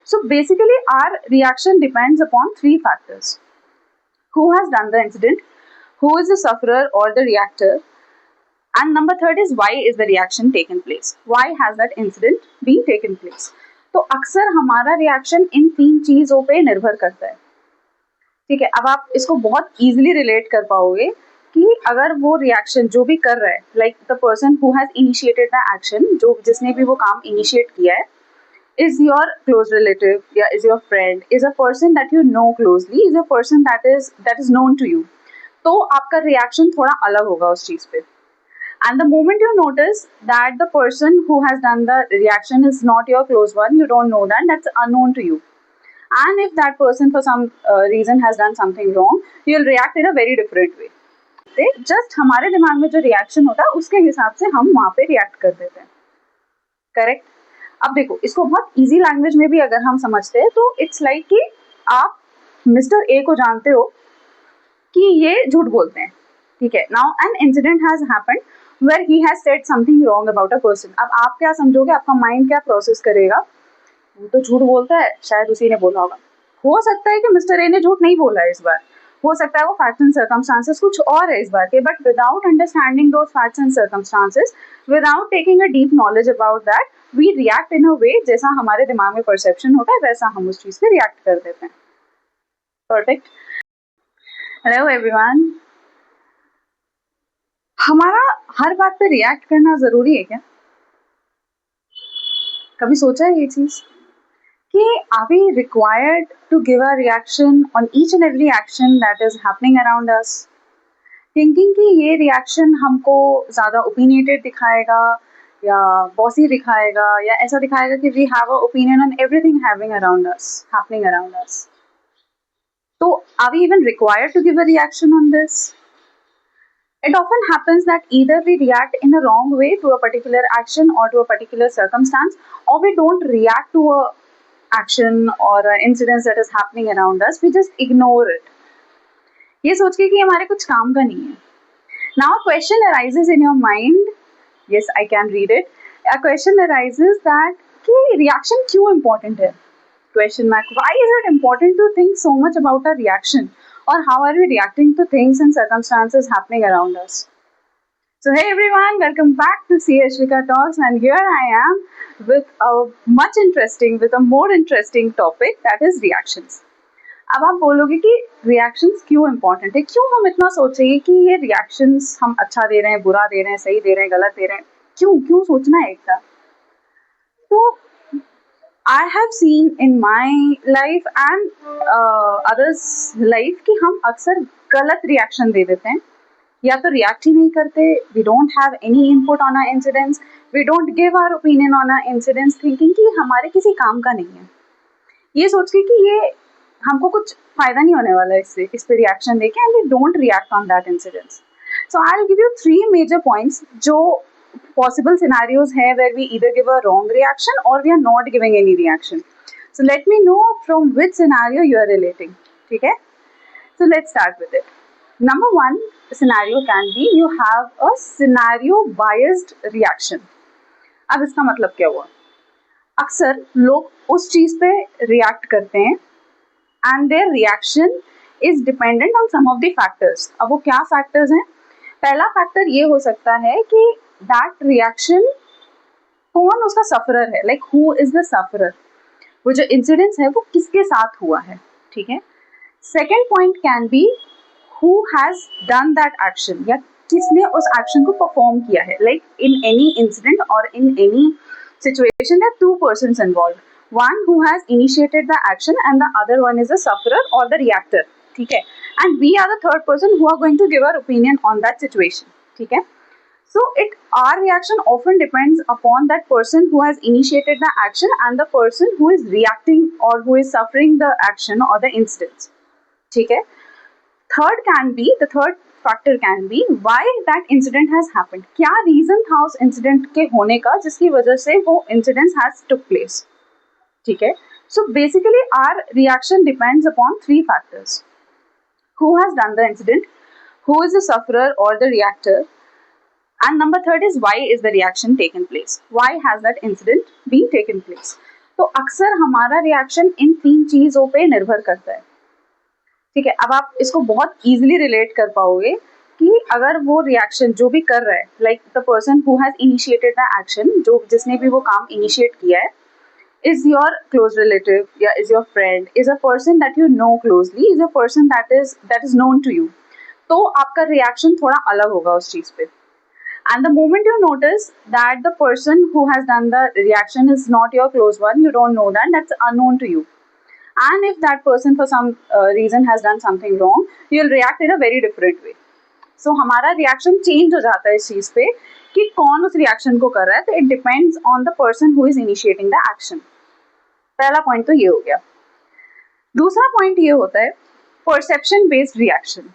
So basically our reaction depends upon three factors: who has done the incident, who is the sufferer or the reactor, and number third is why is the reaction taken place, why has that incident been taken place. तो अक्सर हमारा reaction in तीन चीजों पे निर्भर करता है, ठीक है। अब आप इसको बहुत इजीली रिलेट कर पाओगे कि अगर वो रिएक्शन जो भी कर रहा है, like the person who has initiated the action, जो जिसने भी वो काम इनिशिएट किया है, is your close relative, yeah, is your friend, is a person that you know closely, is a person that is known to you, तो आपका reaction थोड़ा अलग होगा उस चीज पे. And the moment you notice that the person who has done the reaction is not your close one, you don't know that, that's unknown to you. And if that person for some reason has done something wrong, you'll react in a very different way. Just हमारे दिमाग में जो reaction होता है उसके हिसाब से हम वहां पे रिएक्ट कर देते हैं, करेक्ट. अब देखो, इसको बहुत इजी लैंग्वेज में भी अगर हम समझते हैं तो इट्स लाइक कि आप मिस्टर ए को जानते हो कि ये झूठ बोलते हैं, ठीक है. Now an incident has happened where he has said something wrong about a person. अब आप क्या समझोगे, आपका माइंड क्या प्रोसेस करेगा, वो तो झूठ बोलता है, शायद उसी ने बोला होगा. हो सकता है कि मिस्टर ए ने झूठ नहीं बोला है इस बार, हो सकता है वो फैक्ट्स एंड सर्कमस्टांसेस कुछ और है इस बार के, but without understanding those facts and circumstances, without taking a deep knowledge about that, we react in a way जैसा हमारे दिमाग में परसेप्शन होता है वैसा हम उस चीज पे रिएक्ट कर देते हैं. परफेक्ट. Hello everyone. हमारा हर बात पे रिएक्ट करना जरूरी है क्या? कभी सोचा है ये चीज कि are we required to give a reaction on each and every action that is happening around us, thinking कि ये रिएक्शन हमको ज़्यादा ओपिनियटेड दिखाएगा या बॉसी दिखाएगा या ऐसा दिखाएगा कि we have a opinion on everything having around us, happening around us. तो are we even required to give a reaction on this? It often happens that either we react in a wrong way to a particular action or to a particular circumstance, or we don't react to a action or an incident that is happening around us. We just ignore it. ये सोच के कि हमारे कुछ काम का नहीं है. Now a question arises in your mind. Yes, I can read it. A question arises that कि reaction क्यों important है? Question mark. Why is it important to think so much about a reaction, or how are we reacting to things and circumstances happening around us? So hey everyone, welcome back to C. Ashvika Talks, and here I am with a more interesting topic, that is reactions. अब आप बोलोगे कि reactions क्यों important है, क्यों हम इतना सोचेंगे कि ये रिएक्शंस हम अच्छा दे रहे हैं, बुरा दे रहे हैं, सही दे रहे हैं, गलत दे रहे हैं, क्यों क्यों सोचना है इतना. तो I have seen in my life and others life कि हम अक्सर गलत रिएक्शन दे देते हैं, या तो रिएक्ट ही नहीं करते, we don't have any input on our incidents, we don't give our opinion on our incidents, thinking कि हमारे किसी काम का नहीं है, ये सोच के कि ये हमको कुछ फायदा नहीं होने वाला है इससे, इस पे रिएक्शन देके, and we don't react on that incidents. So I will give you 3 major points जो possible scenarios है where we either give a wrong reaction or we are not giving any reaction. So let me know from which scenario you are relating. ठीक है? So let's start with it. Number 1 scenario can be you have a scenario biased reaction. अब इसका मतलब क्या हुआ? अक्सर लोग उस चीज पे रिएक्ट करते हैं and their reaction is dependent on some of the factors. अब वो क्या factors हैं? पहला फैक्टर ये हो सकता है कि that reaction, कौन उसका सफरर है, like who is the sufferer, वो जो इंसिडेंस है वो किसके साथ हुआ है, ठीक है. Second point can be who has done that action, या किसने उस एक्शन को परफॉर्म किया है, लाइक इन एनी इंसिडेंट और in any situation there two persons involved, one who has initiated the action and the other one is the sufferer or the reactor, ठीक है, and we are the third person who are going to give our opinion on that situation, ठीक है. So our reaction often depends upon that person who has initiated the action and the person who is reacting or who is suffering the action or the instance, ठीक है. The third factor can be why that incident has happened, क्या reason था उस incident के होने का जिसकी वजह से वो incident has took place, ठीक है. So basically our reaction depends upon 3 factors: who has done the incident, who is the sufferer or the reactor, and number third is why is the reaction taken place, why has that incident been taken place. तो अक्सर हमारा reaction in 3 चीज़ों पे निर्भर करता है, ठीक है? अब आप इसको बहुत ईज़िली रिलेट कर पाओगे कि अगर वो रिएक्शन जो भी कर रहा है, like the person who has initiated the action, जो जिसने भी वो काम इनिशिएट किया है, is your close relative, yeah, is your friend, is a person that you know closely, is a person that is known to you, तो आपका reaction थोड़ा अलग होगा उस चीज पे. And the moment you notice that the person who has done the reaction is not your close one, you don't know that, that's unknown to you. And if that person for some reason has done something wrong, you'll react in a very different way. So हमारा reaction change हो जाता है इस चीज पे कि कौन उस रिएक्शन को कर रहा है. तो it depends on the person who is initiating the action. पहला पॉइंट तो ये हो गया. दूसरा पॉइंट ये होता है perception based reaction.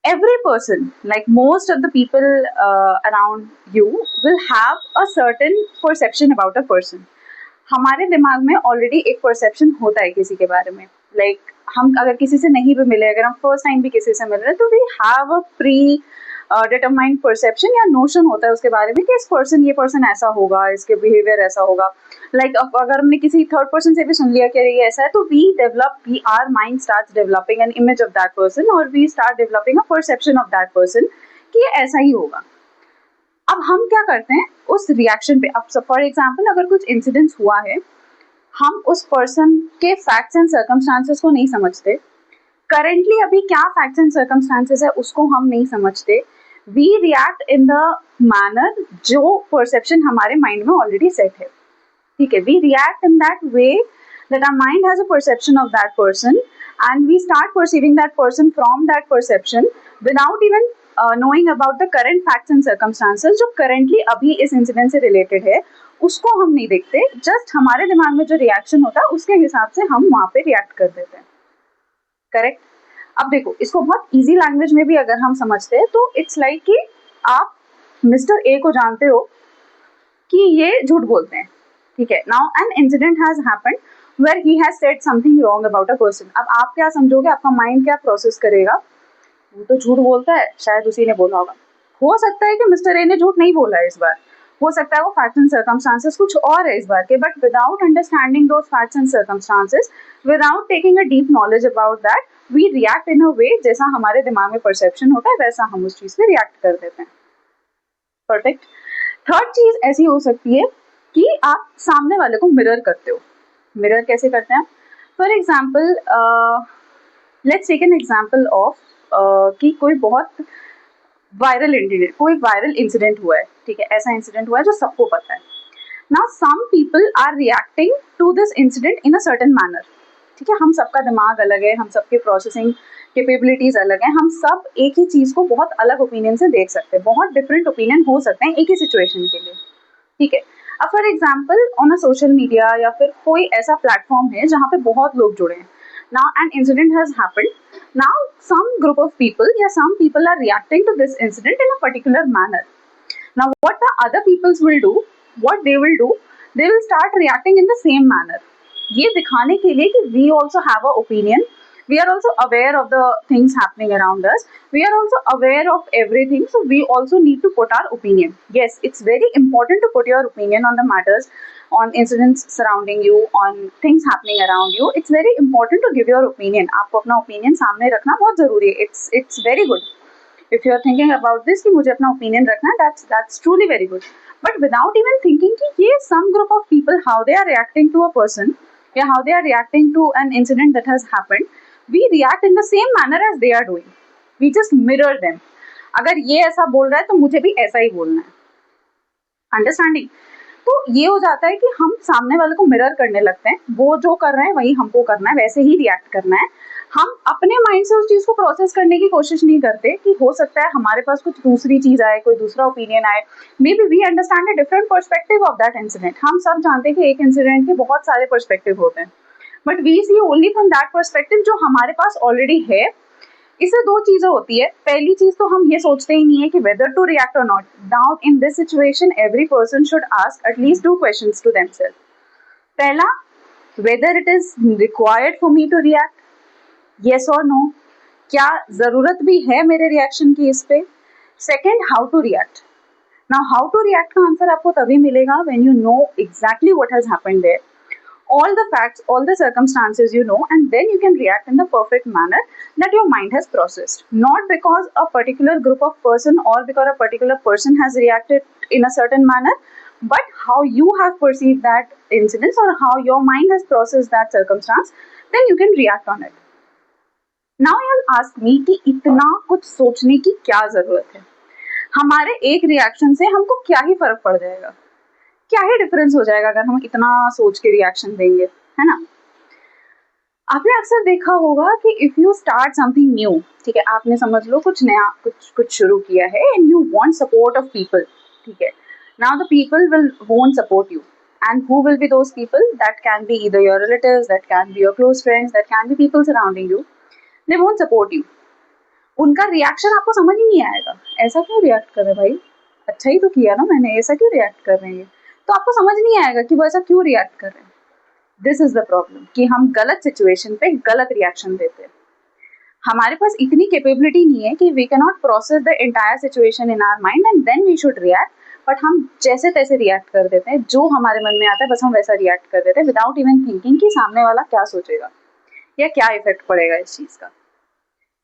Every person, like most of the people around you, will have a certain perception about a person. हमारे दिमाग में ऑलरेडी एक परसेप्शन होता है किसी के बारे में. लाइक हम अगर किसी से नहीं भी मिले, अगर हम फर्स्ट टाइम भी किसी से मिल रहे हैं, तो we have a pre determined perception या नोशन होता है उसके बारे में कि ये पर्सन ऐसा होगा, इसके बिहेवियर ऐसा होगा. लाइक अगर हमने किसी थर्ड पर्सन से भी सुन लिया कि ये ऐसा है, तो we are mind start developing an image of that person, और we start developing a perception of that person कि ये ऐसा ही होगा. अब हम क्या करते हैं उस रिएक्शन पे. अब फॉर एग्जाम्पल अगर कुछ इंसिडेंट्स हुआ है, हम उस पर्सन के फैक्ट्स एंड सर्कमस्टांसेस को नहीं समझते, करेंटली अभी क्या फैक्ट्स एंड सर्कमस्टांसेस है उसको हम नहीं समझते. We react in the manner जो परसेप्शन हमारे माइंड में ऑलरेडी सेट है, ठीक है. We react in that way that our mind has a perception of that person, and we start perceiving that person from that perception without even knowing about the current facts and circumstances जो currently अभी इस incident से related है, उसको हम नहीं देखते. Just हमारे दिमाग में जो रिएक्शन होता है उसके हिसाब से हम वहाँ पे रिएक्ट कर देते हैं. करेक्ट. अब देखो, इसको बहुत इजी लैंग्वेज में भी अगर हम समझते हैं तो इट्स लाइक कि आप मिस्टर ए को जानते हो कि ये झूठ बोलते हैं, ठीक है. Now an incident has happened where he has said something wrong about a person. अब आप क्या समझोगे, आपका माइंड क्या प्रोसेस करेगा, वो तो झूठ बोलता है, शायद उसी ने बोला होगा. हो सकता है कि मिस्टर ए ने झूठ नहीं बोला है इस बार, हो सकता है वो फैक्ट्स एंड सर्कमस्टांसेस कुछ और है इस बार के. But without understanding those facts and circumstances, without taking a deep knowledge about that, we react in a way जैसा हमारे दिमाग में परसेप्शन होता है वैसा हम उस चीज पे रिएक्ट कर देते हैं. परफेक्ट. थर्ड चीज ऐसी हो सकती है कि आप सामने वाले को मिरर करते हो. मिरर कैसे करते हैं? For example, let's take an example of कि कोई बहुत वायरल इंसिडेंट हुआ है, ठीक है. ऐसा इंसिडेंट हुआ है जो सबको पता है. Now some people are reacting to this incident in a certain manner, ठीक है. हम सबका दिमाग अलग है, हम सबके प्रोसेसिंग कैपेबिलिटीज अलग हैं, हम सब एक ही चीज़ को बहुत अलग ओपिनियन से देख सकते हैं. बहुत डिफरेंट ओपिनियन हो सकते हैं एक ही सिचुएशन के लिए, ठीक है. अब for example on a social media या फिर कोई ऐसा प्लेटफॉर्म है जहाँ पे बहुत लोग जुड़े हैं. Now an incident has happened. Now some group of people या some people are reacting to this incident in a particular manner. Now what the other peoples will do, what they will do, they will start reacting in the same manner, ये दिखाने के लिए कि we also have a opinion, we are also aware of the things happening around us, we are also aware of everything, so we also need to put our opinion. Yes, it's very important to put your opinion on the matters, on incidents surrounding you, on things happening around you. It's very important to give your opinion. आपको अपना opinion सामने रखना बहुत ज़रूरी है. It's very good. If you are thinking about this कि मुझे अपना opinion रखना है, that's truly very good. But without even thinking कि ये some group of people how they are reacting to a person, या how they are reacting to an incident that has happened, we react in the same manner as they are doing. We just mirror them. अगर ये ऐसा बोल रहा है तो मुझे भी ऐसा ही बोलना है. अंडरस्टैंडिंग. तो ये हो जाता है कि हम सामने वाले को मिरर करने लगते हैं. वो जो कर रहे हैं वही हमको करना है, वैसे ही रिएक्ट करना है. हम अपने माइंड से उस चीज़ को प्रोसेस करने की कोशिश नहीं करते कि हो सकता है हमारे पास कुछ दूसरी चीज़ आए, कोई दूसरा ओपिनियन आए. May be we understand a different perspective of that incident. हम सब जानते हैं कि एक इंसिडेंट के बहुत सारे पर्सपेक्टिव होते हैं, but we see only from that perspective जो हमारे पास ऑलरेडी है. इससे दो चीजें होती है. पहली चीज तो हम ये सोचते ही नहीं है कि वेदर टू रिएक्ट और not. Now in this situation every person should ask at least 2 questions to themselves. पहला, whether it is required for me to react, yes और नो, क्या जरूरत भी है मेरे रिएक्शन की इस पे. Second, how to react. Now how to react का आंसर आपको तभी मिलेगा when you know exactly what has happened there. all the facts, all the circumstances you know, and then you can react in the perfect manner that your mind has processed. Not because a particular group of person or because a particular person has reacted in a certain manner, but how you have perceived that incident or how your mind has processed that circumstance, then you can react on it. Now you ask me कि इतना कुछ सोचने की क्या जरूरत है, हमारे एक रिएक्शन से हमको क्या ही फर्क पड़ जाएगा, क्या ही डिफरेंस हो जाएगा अगर हम इतना सोच के रिएक्शन देंगे, है ना। आपने अक्सर देखा होगा कि if you start something new, ठीक है, आपने समझ लो कुछ नया कुछ शुरू किया है and you want support of people, ठीक है, now the people will won't support you, and who will be those people? That can be either your relatives, that can be your close friends, that can be people surrounding you. They won't support you. उनका reaction आपको समझ ही नहीं आएगा, ऐसा क्यों react कर रहे भाई, अच्छा ही तो किया ना मैंने, ऐसा क्यों रिएक्ट कर रहे हैं, तो आपको समझ नहीं आएगा कि वो ऐसा क्यों रिएक्ट कर रहे हैं। दिस इज द प्रॉब्लम कि हम गलत सिचुएशन पे गलत रिएक्शन देते हैं। हमारे पास इतनी कैपेबिलिटी नहीं है कि we can not process the entire situation in our mind and then we should react, but हम जैसे तैसे रिएक्ट कर देते हैं, जो हमारे मन में आता है बस हम वैसा रिएक्ट कर देते हैं विदाउट इवन थिंकिंग कि सामने वाला क्या सोचेगा या क्या इफेक्ट पड़ेगा इस चीज का।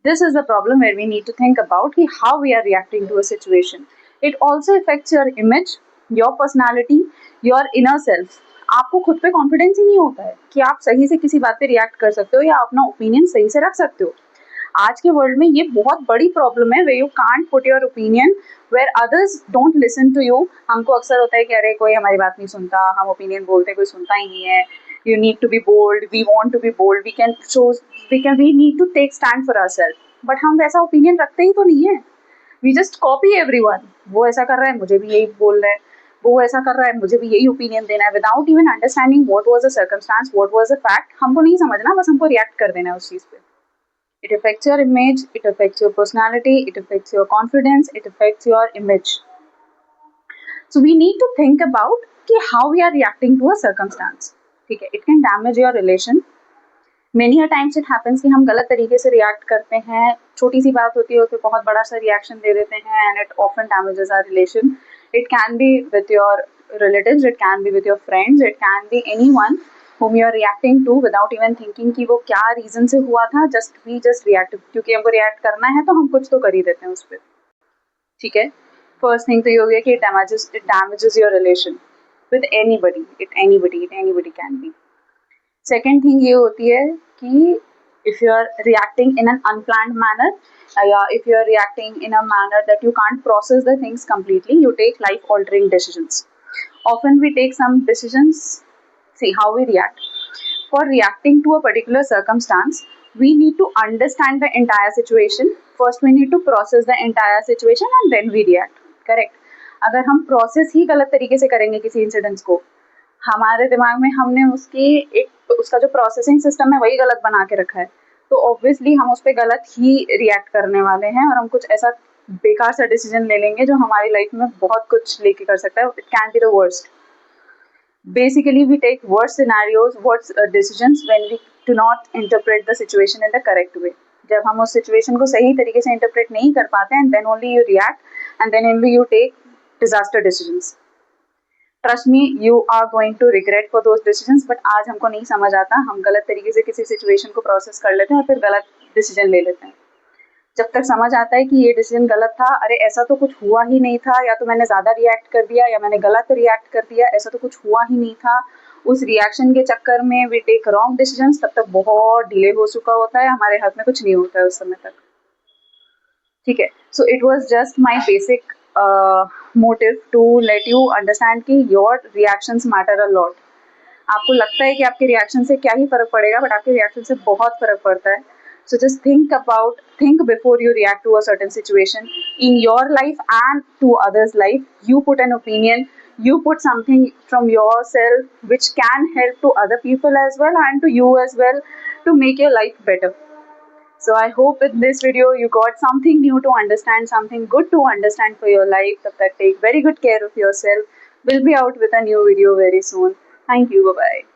This is the problem where we need to think about how we are reacting to a situation. It also affects your image, your personality, your inner self. आपको खुद पे कॉन्फिडेंस ही नहीं होता है कि आप सही से किसी बात पे रिएक्ट कर सकते हो या अपना ओपिनियन सही से रख सकते हो। आज के वर्ल्ड में ये बहुत बड़ी प्रॉब्लम है, where you can't put your opinion, where others don't listen to you. हमको अक्सर होता है कि अरे कोई हमारी बात नहीं सुनता, हम ओपिनियन बोलते कोई सुनता ही नहीं है। You need to be bold, we want to be bold, we need to take stand for ourselves. But हम वैसा ओपिनियन रखते ही तो नहीं है। We just copy everyone. वो ऐसा कर रहा है मुझे भी यही बोल रहा है, वो ऐसा कर रहा है मुझे भी यही ओपिनियन देना है, without even understanding what was the circumstance, what was the fact. हमको नहीं समझना, बस हमको रिएक्ट कर देना है उस चीज पे। It affects your image, it affects your personality, it affects your confidence, it affects your image. So we need to think about कि how we are reacting to a circumstance. ठीक है, it can damage your relation. Many a times it happens कि हम गलत तरीके से react करते हैं, छोटी सी बात होती है उस पर बहुत बड़ा सा रिएक्शन दे देते हैं and it often damages our relation. It can be with your relatives, it can be with your friends, it can be anyone whom you are reacting to without even thinking कि वो क्या reason से हुआ था, we just react, क्योंकि हमको react करना है तो हम कुछ तो कर ही देते हैं उस पर। ठीक है, फर्स्ट थिंग तो ये हो गया कि it damages your relation with anybody, it can be. Second thing ये होती है कि if you are reacting in an unplanned manner, if you are reacting in a manner that you can't process the things completely, you take life altering decisions. Often we take some decisions, see how we react. For reacting to a particular circumstance, we need to understand the entire situation. First we need to process the entire situation and then we react. Correct. अगर हम process ही गलत तरीके से करेंगे किसी incidents को, हमारे दिमाग में हमने उसका जो प्रोसेसिंग सिस्टम है वही गलत बना के रखा है, तो ऑब्वियसली हम उस पर गलत ही रिएक्ट करने वाले हैं और हम कुछ ऐसा बेकार सा डिसीजन ले लेंगे जो हमारी लाइफ में बहुत कुछ लेके कर सकता है। It can be the worst. Basically we take worst scenarios, worst decisions when we do not interpret the situation in the correct way. जब हम उस सिचुएशन को सही तरीके से इंटरप्रेट नहीं कर पाते हैं, then only you react and then only you take disaster decisions. Trust me, you are going to regret for those decisions, but आज हमको नहीं समझ आता, हम गलत तरीके से किसी सिचुएशन को प्रोसेस कर लेते हैं और फिर गलत डिसीजन ले लेते हैं। जब तक समझ आता है कि ये डिसीजन गलत था, अरे ऐसा तो कुछ हुआ ही नहीं था, या तो मैंने ज़्यादा रिएक्ट कर दिया या मैंने गलत रिएक्ट कर दिया, ऐसा तो कुछ हुआ ही नहीं था, उस रिएक्शन के चक्कर में वी टेक रॉन्ग डिसीजंस, तब तक बहुत डिले हो चुका होता है, हमारे हाथ में कुछ नहीं होता है उस समय तक। ठीक है, so it was just my basic motive to let you understand कि your reactions matter a lot. आपको लगता है कि आपके रिएक्शन से क्या ही फर्क पड़ेगा, बट आपके रिएक्शन से बहुत फर्क पड़ता है। So just think before you react to a certain situation in your life and to others' life. You put an opinion, you put something from yourself which can help to other people as well and to you as well to make your life better. So I hope in this video you got something new to understand, something good to understand for your life. Tab tak take very good care of yourself. We'll be out with a new video very soon. Thank you. Bye-bye.